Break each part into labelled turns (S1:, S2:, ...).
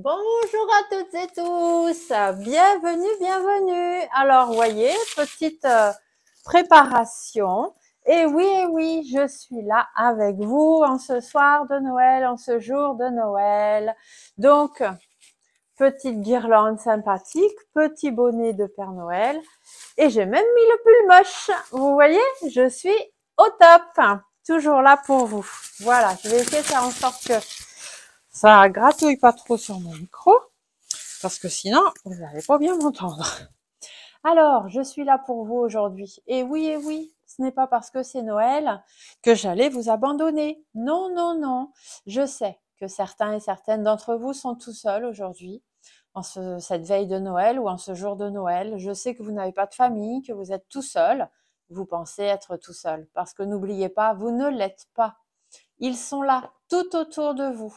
S1: Bonjour à toutes et tous, bienvenue, bienvenue. Alors, voyez, petite préparation. Et oui, je suis là avec vous en ce soir de Noël, en ce jour de Noël. Donc, petite guirlande sympathique, petit bonnet de Père Noël. Et j'ai même mis le pull moche. Vous voyez, je suis au top. Toujours là pour vous. Voilà, je vais essayer de faire en sorte que ça gratouille pas trop sur mon micro, parce que sinon, vous n'allez pas bien m'entendre. Alors, je suis là pour vous aujourd'hui. Et oui, ce n'est pas parce que c'est Noël que j'allais vous abandonner. Non. Je sais que certains et certaines d'entre vous sont tout seuls aujourd'hui, en cette veille de Noël ou en ce jour de Noël. Je sais que vous n'avez pas de famille, que vous êtes tout seul. Vous pensez être tout seul. Parce que n'oubliez pas, vous ne l'êtes pas. Ils sont là, tout autour de vous.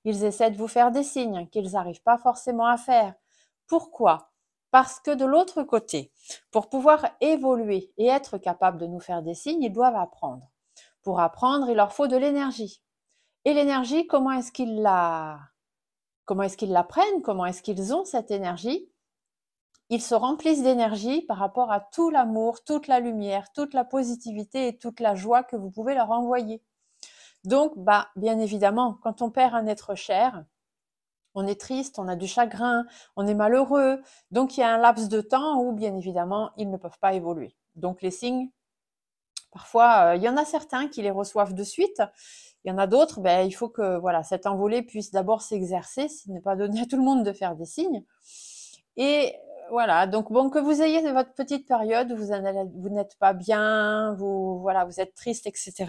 S1: Ils essaient de vous faire des signes qu'ils n'arrivent pas forcément à faire. Pourquoi? Parce que de l'autre côté, pour pouvoir évoluer et être capable de nous faire des signes, ils doivent apprendre. Pour apprendre, il leur faut de l'énergie. Et l'énergie, comment est-ce qu'ils la prennent? Comment est-ce qu'ils ont cette énergie? Ils se remplissent d'énergie par rapport à tout l'amour, toute la lumière, toute la positivité et toute la joie que vous pouvez leur envoyer. Donc, bien évidemment, quand on perd un être cher, on est triste, on a du chagrin, on est malheureux. Donc, il y a un laps de temps où, bien évidemment, ils ne peuvent pas évoluer. Donc, les signes, parfois, il y en a certains qui les reçoivent de suite. Il y en a d'autres, il faut que cette envolée puisse d'abord s'exercer, ce n'est pas donné à tout le monde de faire des signes. Et voilà, donc que vous ayez votre petite période où vous n'êtes pas bien, vous êtes triste, etc.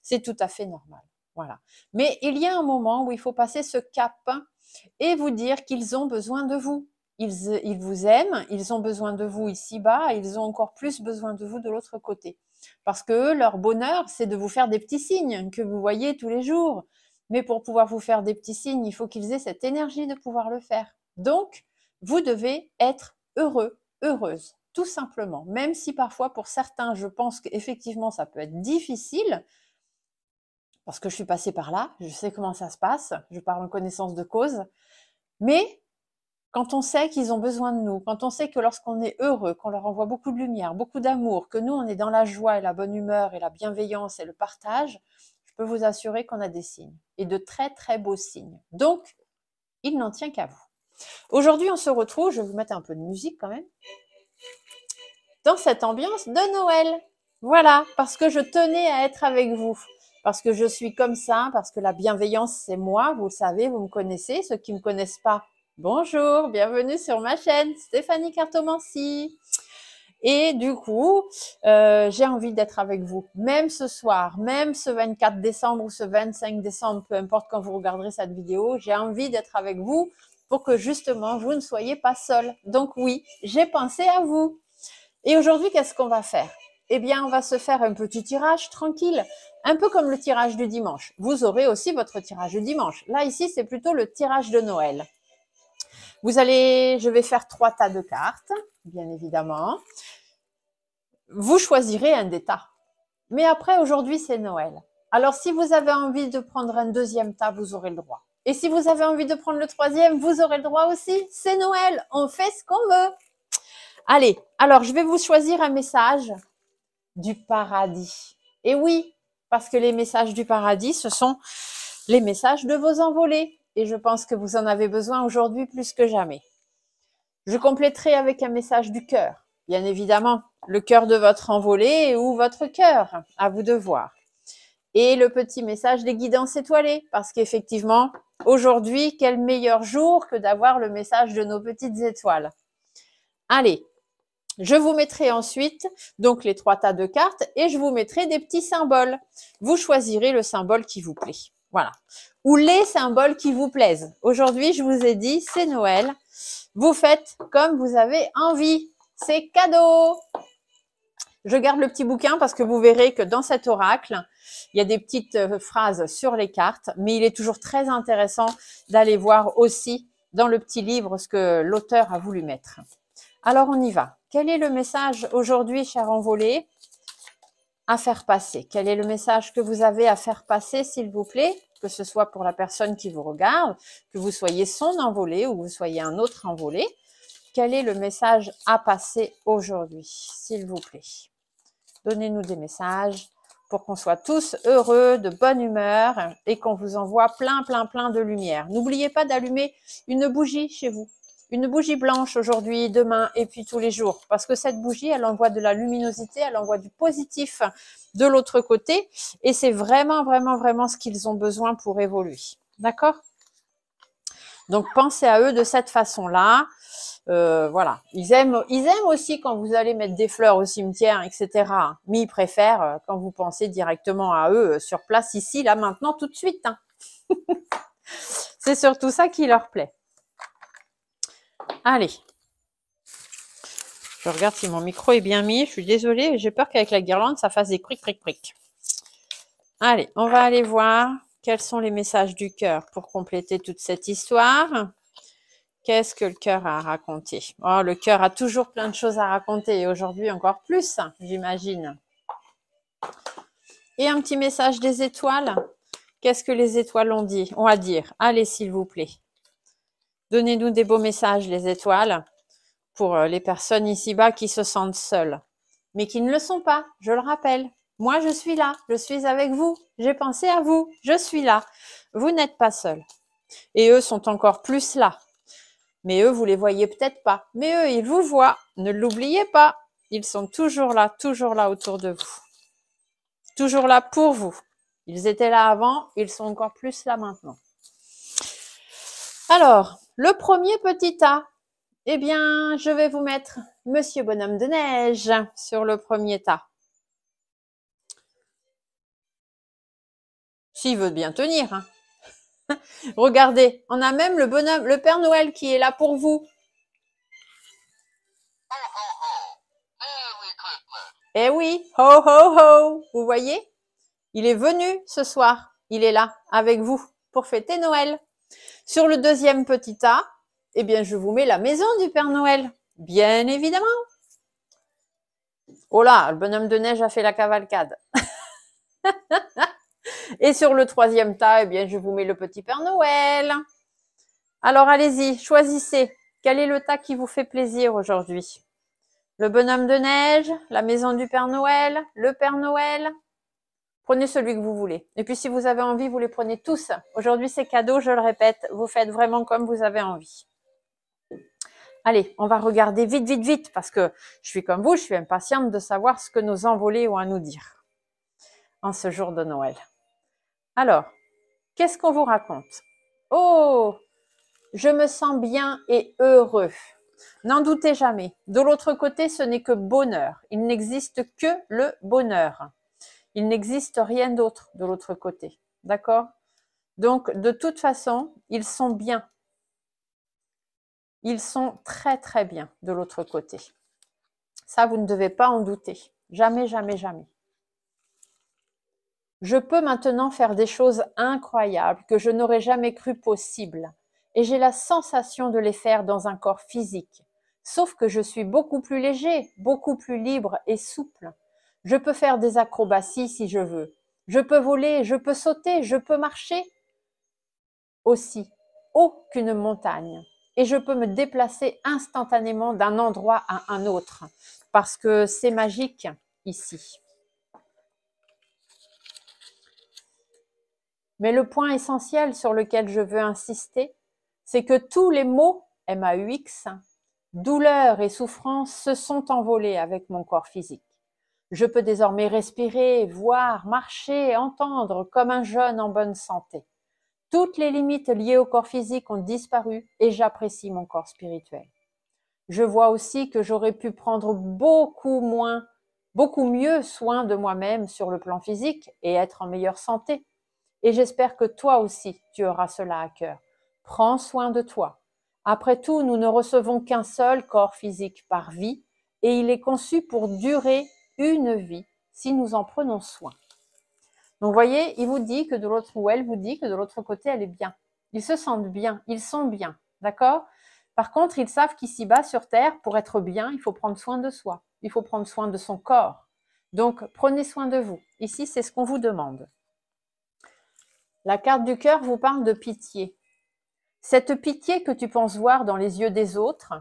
S1: C'est tout à fait normal. Voilà. Mais il y a un moment où il faut passer ce cap et vous dire qu'ils ont besoin de vous. Ils vous aiment, ils ont besoin de vous ici-bas, ils ont encore plus besoin de vous de l'autre côté. Parce que eux, leur bonheur, c'est de vous faire des petits signes que vous voyez tous les jours. Mais pour pouvoir vous faire des petits signes, il faut qu'ils aient cette énergie de pouvoir le faire. Donc, vous devez être heureux, heureuse, tout simplement. Même si parfois, pour certains, je pense qu'effectivement, ça peut être difficile, parce que je suis passée par là, je sais comment ça se passe, je parle en connaissance de cause, mais quand on sait qu'ils ont besoin de nous, quand on sait que lorsqu'on est heureux, qu'on leur envoie beaucoup de lumière, beaucoup d'amour, que nous, on est dans la joie et la bonne humeur et la bienveillance et le partage, je peux vous assurer qu'on a des signes, et de très très beaux signes. Donc, il n'en tient qu'à vous. Aujourd'hui, on se retrouve, je vais vous mettre un peu de musique quand même, dans cette ambiance de Noël. Voilà, parce que je tenais à être avec vous. Parce que je suis comme ça, parce que la bienveillance, c'est moi, vous le savez, vous me connaissez. Ceux qui ne me connaissent pas, bonjour, bienvenue sur ma chaîne, Stéphanie Cartomancy. Et du coup, j'ai envie d'être avec vous, même ce soir, même ce 24 décembre ou ce 25 décembre, peu importe quand vous regarderez cette vidéo, j'ai envie d'être avec vous pour que justement, vous ne soyez pas seuls. Donc oui, j'ai pensé à vous. Et aujourd'hui, qu'est-ce qu'on va faire? Eh bien, on va se faire un petit tirage tranquille, un peu comme le tirage du dimanche. Vous aurez aussi votre tirage du dimanche. Là, ici, c'est plutôt le tirage de Noël. Je vais faire 3 tas de cartes, bien évidemment. Vous choisirez un des tas. Mais après, aujourd'hui, c'est Noël. Alors, si vous avez envie de prendre un deuxième tas, vous aurez le droit. Et si vous avez envie de prendre le troisième, vous aurez le droit aussi. C'est Noël, on fait ce qu'on veut. Allez, alors je vais vous choisir un message du paradis. Et oui, parce que les messages du paradis, ce sont les messages de vos envolées. Et je pense que vous en avez besoin aujourd'hui plus que jamais. Je compléterai avec un message du cœur. Bien évidemment, le cœur de votre envolée ou votre cœur, à vous de voir. Et le petit message des guidances étoilées, parce qu'effectivement, aujourd'hui, quel meilleur jour que d'avoir le message de nos petites étoiles. Allez, je vous mettrai ensuite donc les 3 tas de cartes et je vous mettrai des petits symboles. Vous choisirez le symbole qui vous plaît. Voilà. Ou les symboles qui vous plaisent. Aujourd'hui, je vous ai dit, c'est Noël. Vous faites comme vous avez envie. C'est cadeau. Je garde le petit bouquin parce que vous verrez que dans cet oracle, il y a des petites phrases sur les cartes, mais il est toujours très intéressant d'aller voir aussi dans le petit livre ce que l'auteur a voulu mettre. Alors, on y va. Quel est le message aujourd'hui, cher envolé, à faire passer? Quel est le message que vous avez à faire passer, s'il vous plaît? que ce soit pour la personne qui vous regarde, que vous soyez son envolé ou que vous soyez un autre envolé. Quel est le message à passer aujourd'hui, s'il vous plaît? Donnez-nous des messages pour qu'on soit tous heureux, de bonne humeur et qu'on vous envoie plein de lumière. N'oubliez pas d'allumer une bougie chez vous. Une bougie blanche aujourd'hui, demain et puis tous les jours. Parce que cette bougie, elle envoie de la luminosité, elle envoie du positif de l'autre côté. Et c'est vraiment ce qu'ils ont besoin pour évoluer. D'accord? Donc, pensez à eux de cette façon-là. Voilà. Ils aiment aussi quand vous allez mettre des fleurs au cimetière, etc. Mais ils préfèrent quand vous pensez directement à eux sur place, ici, là, maintenant, tout de suite. Hein. C'est surtout ça qui leur plaît. Allez. Je regarde si mon micro est bien mis. Je suis désolée, j'ai peur qu'avec la guirlande, ça fasse des cric. Allez, on va aller voir quels sont les messages du cœur pour compléter toute cette histoire. Qu'est-ce que le cœur a à raconter? Oh, le cœur a toujours plein de choses à raconter et aujourd'hui encore plus, j'imagine. Et un petit message des étoiles. Qu'est-ce que les étoiles ont à dire? Allez, s'il vous plaît. Donnez-nous des beaux messages, les étoiles, pour les personnes ici-bas qui se sentent seules, mais qui ne le sont pas, je le rappelle. Moi, je suis là, je suis avec vous, j'ai pensé à vous, je suis là. Vous n'êtes pas seuls. Et eux sont encore plus là. Mais eux, vous les voyez peut-être pas. Mais eux, ils vous voient. Ne l'oubliez pas. Ils sont toujours là autour de vous. Toujours là pour vous. Ils étaient là avant, ils sont encore plus là maintenant. Alors, le premier petit tas. Eh bien, je vais vous mettre Monsieur Bonhomme de Neige sur le premier tas. S'il veut bien tenir. Hein. Regardez, on a même le Père Noël qui est là pour vous. Eh oui, ho ho ho, vous voyez? Il est venu ce soir, il est là avec vous pour fêter Noël. Sur le deuxième petit tas, eh bien, je vous mets la maison du Père Noël, bien évidemment. Oh là, le bonhomme de neige a fait la cavalcade. Et sur le troisième tas, eh bien, je vous mets le petit Père Noël. Alors, allez-y, choisissez. Quel est le tas qui vous fait plaisir aujourd'hui? Le bonhomme de neige, la maison du Père Noël, le Père Noël. Prenez celui que vous voulez. Et puis, si vous avez envie, vous les prenez tous. Aujourd'hui, c'est cadeau, je le répète. Vous faites vraiment comme vous avez envie. Allez, on va regarder vite, parce que je suis comme vous, je suis impatiente de savoir ce que nos envolés ont à nous dire en ce jour de Noël. Alors, qu'est-ce qu'on vous raconte? Oh, je me sens bien et heureux. N'en doutez jamais. De l'autre côté, ce n'est que bonheur. Il n'existe que le bonheur. Il n'existe rien d'autre de l'autre côté. D'accord? Donc, de toute façon, ils sont bien. Ils sont très bien de l'autre côté. Ça, vous ne devez pas en douter. Jamais. Je peux maintenant faire des choses incroyables que je n'aurais jamais cru possibles. Et j'ai la sensation de les faire dans un corps physique. Sauf que je suis beaucoup plus léger, beaucoup plus libre et souple. Je peux faire des acrobaties si je veux. Je peux voler, je peux sauter, je peux marcher. Aussi haut qu'une montagne. Et je peux me déplacer instantanément d'un endroit à un autre. Parce que c'est magique ici. Mais le point essentiel sur lequel je veux insister, c'est que tous les mots MAUX, douleur et souffrance, se sont envolés avec mon corps physique. Je peux désormais respirer, voir, marcher, entendre comme un jeune en bonne santé. Toutes les limites liées au corps physique ont disparu et j'apprécie mon corps spirituel. Je vois aussi que j'aurais pu prendre beaucoup mieux soin de moi-même sur le plan physique et être en meilleure santé. Et j'espère que toi aussi, tu auras cela à cœur. Prends soin de toi. Après tout, nous ne recevons qu'un seul corps physique par vie et il est conçu pour durer une vie si nous en prenons soin. Donc, vous voyez, il vous dit que de l'autre, ou elle vous dit que de l'autre côté, elle est bien. Ils se sentent bien, ils sont bien, d'accord? Par contre, ils savent qu'ici-bas, sur Terre, pour être bien, il faut prendre soin de soi. Il faut prendre soin de son corps. Donc, prenez soin de vous. Ici, c'est ce qu'on vous demande. La carte du cœur vous parle de pitié. Cette pitié que tu penses voir dans les yeux des autres,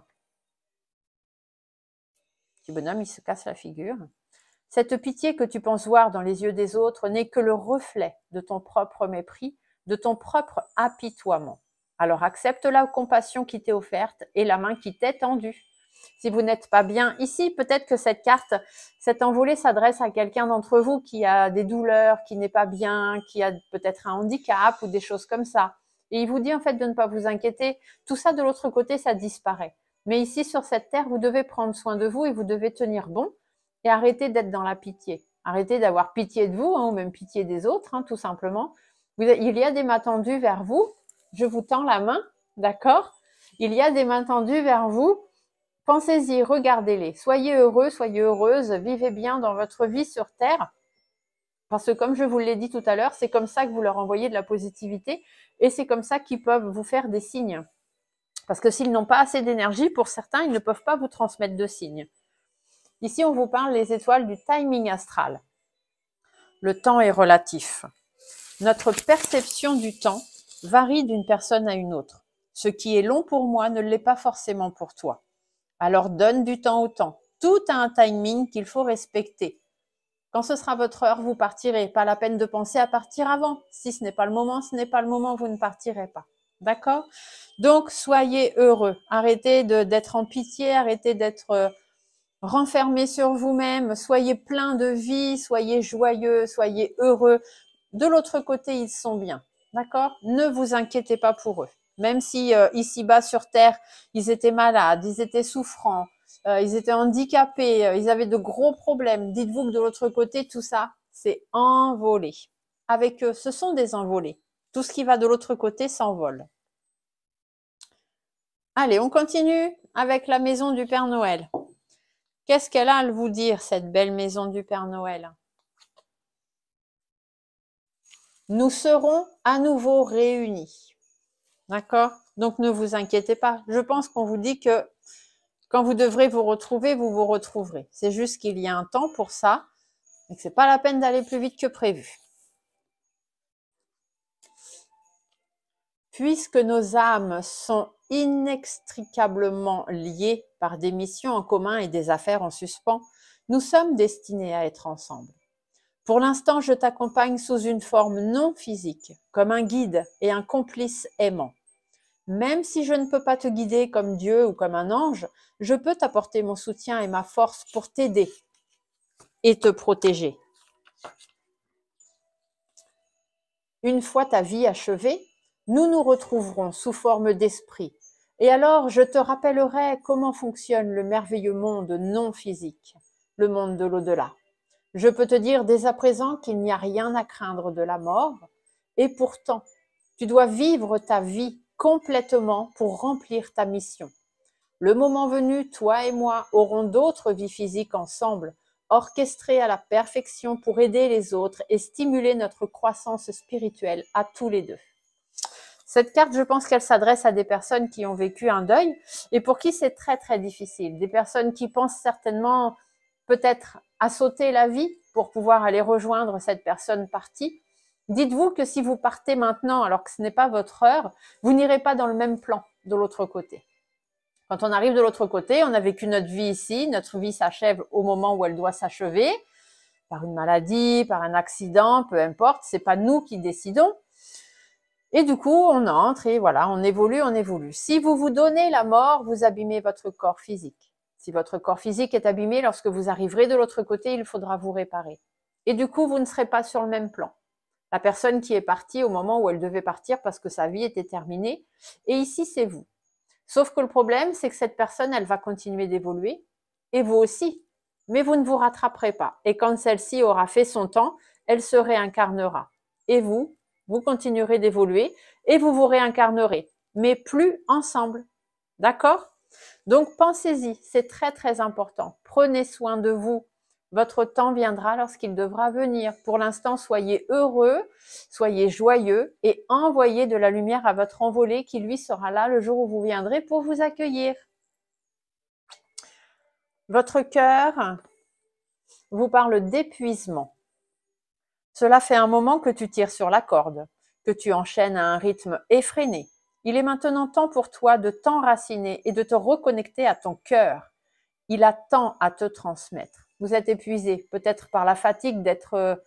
S1: petit bonhomme, il se casse la figure. Cette pitié que tu penses voir dans les yeux des autres n'est que le reflet de ton propre mépris, de ton propre apitoiement. Alors accepte la compassion qui t'est offerte et la main qui t'est tendue. Si vous n'êtes pas bien ici, peut-être que cette carte, cette envolée s'adresse à quelqu'un d'entre vous qui a des douleurs, qui n'est pas bien, qui a peut-être un handicap ou des choses comme ça. Et il vous dit en fait de ne pas vous inquiéter. Tout ça de l'autre côté, ça disparaît. Mais ici, sur cette terre, vous devez prendre soin de vous et vous devez tenir bon et arrêter d'être dans la pitié. Arrêtez d'avoir pitié de vous, ou même pitié des autres, tout simplement. Il y a des mains tendues vers vous. Je vous tends la main, d'accord? Il y a des mains tendues vers vous. Pensez-y, regardez-les. Soyez heureux, soyez heureuse, vivez bien dans votre vie sur Terre. Parce que comme je vous l'ai dit tout à l'heure, c'est comme ça que vous leur envoyez de la positivité et c'est comme ça qu'ils peuvent vous faire des signes. Parce que s'ils n'ont pas assez d'énergie, pour certains, ils ne peuvent pas vous transmettre de signes. Ici, on vous parle les étoiles du timing astral. Le temps est relatif. Notre perception du temps varie d'une personne à une autre. Ce qui est long pour moi ne l'est pas forcément pour toi. Alors donne du temps au temps. Tout a un timing qu'il faut respecter. Quand ce sera votre heure, vous partirez. Pas la peine de penser à partir avant. Si ce n'est pas le moment, ce n'est pas le moment, vous ne partirez pas. D'accord? Donc, soyez heureux. Arrêtez d'être en pitié, arrêtez d'être renfermé sur vous-même. Soyez plein de vie, soyez joyeux, soyez heureux. De l'autre côté, ils sont bien. D'accord? Ne vous inquiétez pas pour eux. Même si ici-bas sur Terre, ils étaient malades, ils étaient souffrants, ils étaient handicapés, ils avaient de gros problèmes. Dites-vous que de l'autre côté, tout ça, c'est envolé. Avec eux, ce sont des envolés. Tout ce qui va de l'autre côté s'envole. Allez, on continue avec la maison du Père Noël. Qu'est-ce qu'elle a à vous dire, cette belle maison du Père Noël? Nous serons à nouveau réunis. D'accord? Donc, ne vous inquiétez pas. Je pense qu'on vous dit que quand vous devrez vous retrouver, vous vous retrouverez. C'est juste qu'il y a un temps pour ça et que c'est pas la peine d'aller plus vite que prévu. Puisque nos âmes sont inextricablement liées par des missions en commun et des affaires en suspens, nous sommes destinés à être ensemble. Pour l'instant, je t'accompagne sous une forme non physique, comme un guide et un complice aimant. Même si je ne peux pas te guider comme Dieu ou comme un ange, je peux t'apporter mon soutien et ma force pour t'aider et te protéger. Une fois ta vie achevée, nous nous retrouverons sous forme d'esprit. Et alors, je te rappellerai comment fonctionne le merveilleux monde non physique, le monde de l'au-delà. Je peux te dire dès à présent qu'il n'y a rien à craindre de la mort, et pourtant, tu dois vivre ta vie complètement pour remplir ta mission. Le moment venu, toi et moi aurons d'autres vies physiques ensemble, orchestrées à la perfection pour aider les autres et stimuler notre croissance spirituelle à tous les deux. Cette carte, je pense qu'elle s'adresse à des personnes qui ont vécu un deuil et pour qui c'est très très difficile. Des personnes qui pensent certainement peut-être à sauter la vie pour pouvoir aller rejoindre cette personne partie. Dites-vous que si vous partez maintenant alors que ce n'est pas votre heure, vous n'irez pas dans le même plan de l'autre côté. Quand on arrive de l'autre côté, on a vécu notre vie ici, notre vie s'achève au moment où elle doit s'achever, par une maladie, par un accident, peu importe, c'est pas nous qui décidons. Et du coup, on entre et voilà, on évolue, on évolue. Si vous vous donnez la mort, vous abîmez votre corps physique. Si votre corps physique est abîmé, lorsque vous arriverez de l'autre côté, il faudra vous réparer. Et du coup, vous ne serez pas sur le même plan. La personne qui est partie au moment où elle devait partir parce que sa vie était terminée, et ici, c'est vous. Sauf que le problème, c'est que cette personne, elle va continuer d'évoluer, et vous aussi. Mais vous ne vous rattraperez pas. Et quand celle-ci aura fait son temps, elle se réincarnera. Et vous continuerez d'évoluer, et vous vous réincarnerez. Mais plus ensemble. D'accord ? Donc, pensez-y, c'est très très important. Prenez soin de vous. Votre temps viendra lorsqu'il devra venir. Pour l'instant, soyez heureux, soyez joyeux et envoyez de la lumière à votre envolé qui, lui, sera là le jour où vous viendrez pour vous accueillir. Votre cœur vous parle d'épuisement. Cela fait un moment que tu tires sur la corde. que tu enchaînes à un rythme effréné. Il est maintenant temps pour toi de t'enraciner et de te reconnecter à ton cœur. Il a tant à te transmettre. Vous êtes épuisé, peut-être par la fatigue d'être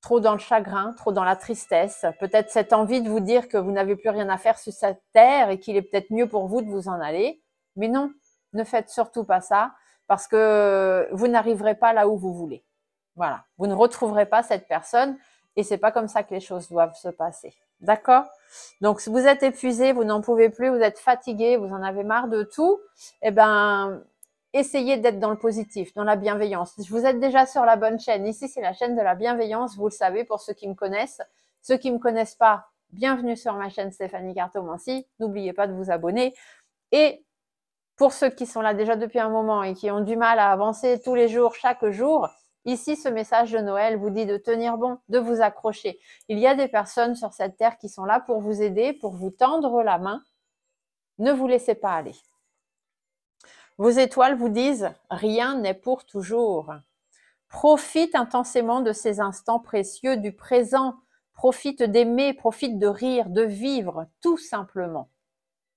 S1: trop dans le chagrin, trop dans la tristesse, peut-être cette envie de vous dire que vous n'avez plus rien à faire sur cette terre et qu'il est peut-être mieux pour vous de vous en aller. Mais non, ne faites surtout pas ça parce que vous n'arriverez pas là où vous voulez. Voilà, vous ne retrouverez pas cette personne et c'est pas comme ça que les choses doivent se passer. D'accord? Donc, si vous êtes épuisé, vous n'en pouvez plus, vous êtes fatigué, vous en avez marre de tout, eh ben, essayez d'être dans le positif, dans la bienveillance. Vous êtes déjà sur la bonne chaîne. Ici, c'est la chaîne de la bienveillance, vous le savez pour ceux qui me connaissent. Ceux qui ne me connaissent pas, bienvenue sur ma chaîne Stéphanie Cartomanci. N'oubliez pas de vous abonner. Et pour ceux qui sont là déjà depuis un moment et qui ont du mal à avancer tous les jours, chaque jour, ici, ce message de Noël vous dit de tenir bon, de vous accrocher. Il y a des personnes sur cette terre qui sont là pour vous aider, pour vous tendre la main. Ne vous laissez pas aller. Vos étoiles vous disent « Rien n'est pour toujours ». Profite intensément de ces instants précieux du présent. Profite d'aimer, profite de rire, de vivre, tout simplement.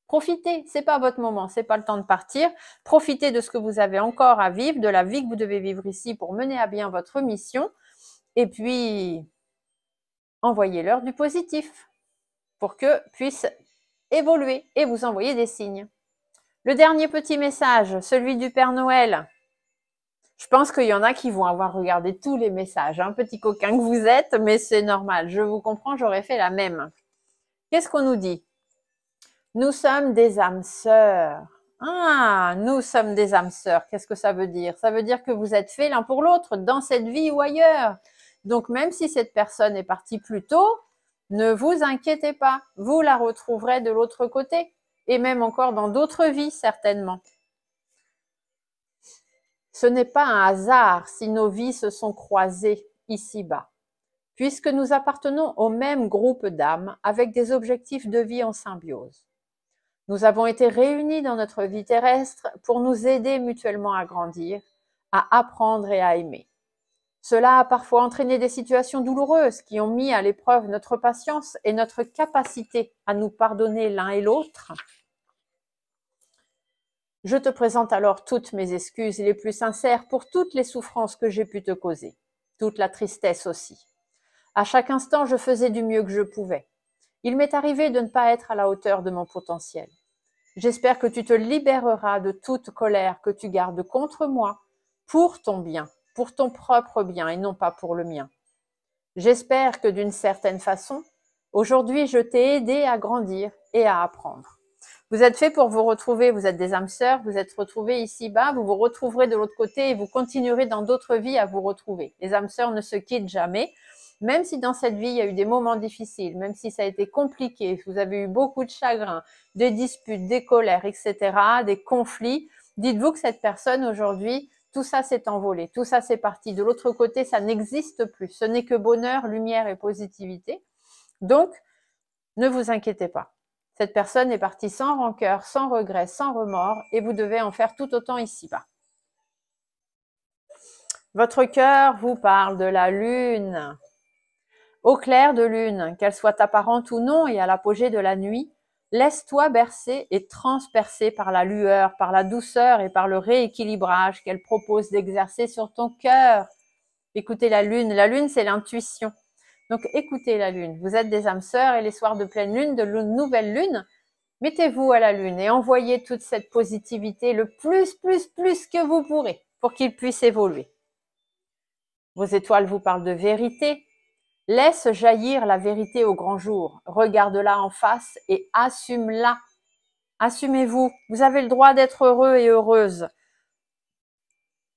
S1: Profitez, c'est pas votre moment, c'est pas le temps de partir. Profitez de ce que vous avez encore à vivre, de la vie que vous devez vivre ici pour mener à bien votre mission. Et puis, envoyez-leur du positif pour que puissent évoluer et vous envoyer des signes. Le dernier petit message, celui du Père Noël. Je pense qu'il y en a qui vont avoir regardé tous les messages, hein, petit coquin que vous êtes, mais c'est normal, je vous comprends, j'aurais fait la même. Qu'est-ce qu'on nous dit? Nous sommes des âmes sœurs. Ah, nous sommes des âmes sœurs. Qu'est-ce que ça veut dire? Ça veut dire que vous êtes faits l'un pour l'autre, dans cette vie ou ailleurs. Donc, même si cette personne est partie plus tôt, ne vous inquiétez pas, vous la retrouverez de l'autre côté. Et même encore dans d'autres vies, certainement. Ce n'est pas un hasard si nos vies se sont croisées ici-bas, puisque nous appartenons au même groupe d'âmes avec des objectifs de vie en symbiose. Nous avons été réunis dans notre vie terrestre pour nous aider mutuellement à grandir, à apprendre et à aimer. Cela a parfois entraîné des situations douloureuses qui ont mis à l'épreuve notre patience et notre capacité à nous pardonner l'un et l'autre. Je te présente alors toutes mes excuses les plus sincères pour toutes les souffrances que j'ai pu te causer, toute la tristesse aussi. À chaque instant, je faisais du mieux que je pouvais. Il m'est arrivé de ne pas être à la hauteur de mon potentiel. J'espère que tu te libéreras de toute colère que tu gardes contre moi pour ton bien, pour ton propre bien et non pas pour le mien. J'espère que d'une certaine façon, aujourd'hui, je t'ai aidé à grandir et à apprendre. Vous êtes fait pour vous retrouver, vous êtes des âmes sœurs, vous êtes retrouvés ici-bas, vous vous retrouverez de l'autre côté et vous continuerez dans d'autres vies à vous retrouver. Les âmes sœurs ne se quittent jamais, même si dans cette vie, il y a eu des moments difficiles, même si ça a été compliqué, vous avez eu beaucoup de chagrin, des disputes, des colères, etc., des conflits, dites-vous que cette personne aujourd'hui, tout ça s'est envolé, tout ça c'est parti. De l'autre côté, ça n'existe plus. Ce n'est que bonheur, lumière et positivité. Donc, ne vous inquiétez pas. Cette personne est partie sans rancœur, sans regret, sans remords et vous devez en faire tout autant ici-bas. Votre cœur vous parle de la lune. Au clair de lune, qu'elle soit apparente ou non et à l'apogée de la nuit, laisse-toi bercer et transpercer par la lueur, par la douceur et par le rééquilibrage qu'elle propose d'exercer sur ton cœur. Écoutez la lune c'est l'intuition. Donc écoutez la lune, vous êtes des âmes sœurs et les soirs de pleine lune, de nouvelle lune, mettez-vous à la lune et envoyez toute cette positivité le plus que vous pourrez pour qu'il puisse évoluer. Vos étoiles vous parlent de vérité. Laisse jaillir la vérité au grand jour. Regarde-la en face et assume-la. Assumez-vous. Vous avez le droit d'être heureux et heureuse.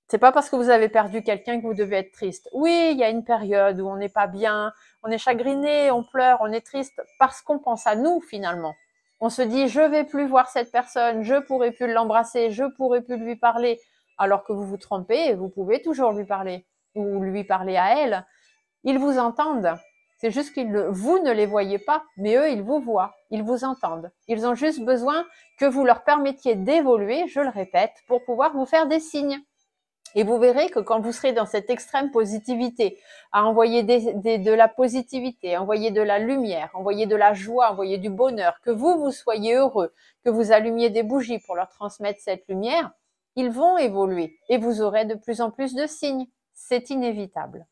S1: C'est pas parce que vous avez perdu quelqu'un que vous devez être triste. Oui, il y a une période où on n'est pas bien, on est chagriné, on pleure, on est triste parce qu'on pense à nous finalement. On se dit je vais plus voir cette personne, je pourrai plus l'embrasser, je pourrai plus lui parler. Alors que vous vous trompez, vous pouvez toujours lui parler ou lui parler à elle. Ils vous entendent. C'est juste que vous ne les voyez pas, mais eux, ils vous voient, ils vous entendent. Ils ont juste besoin que vous leur permettiez d'évoluer, je le répète, pour pouvoir vous faire des signes. Et vous verrez que quand vous serez dans cette extrême positivité, à envoyer de la positivité, envoyer de la lumière, envoyer de la joie, envoyer du bonheur, que vous soyez heureux, que vous allumiez des bougies pour leur transmettre cette lumière, ils vont évoluer et vous aurez de plus en plus de signes. C'est inévitable.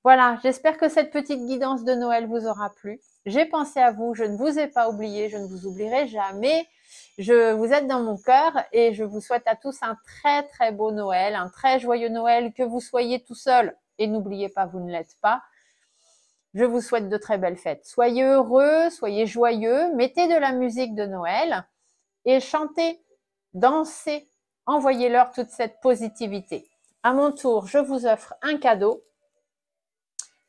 S1: Voilà, j'espère que cette petite guidance de Noël vous aura plu. J'ai pensé à vous, je ne vous ai pas oublié, je ne vous oublierai jamais. Vous êtes dans mon cœur et je vous souhaite à tous un très très beau Noël, un très joyeux Noël, que vous soyez tout seul. Et n'oubliez pas, vous ne l'êtes pas. Je vous souhaite de très belles fêtes. Soyez heureux, soyez joyeux, mettez de la musique de Noël et chantez, dansez, envoyez-leur toute cette positivité. À mon tour, je vous offre un cadeau,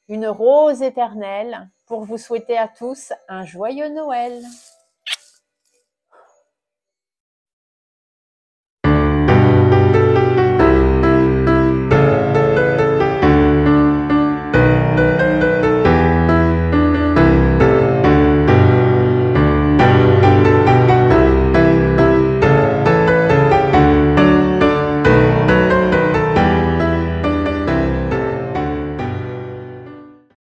S1: une rose éternelle, pour vous souhaiter à tous un joyeux Noël.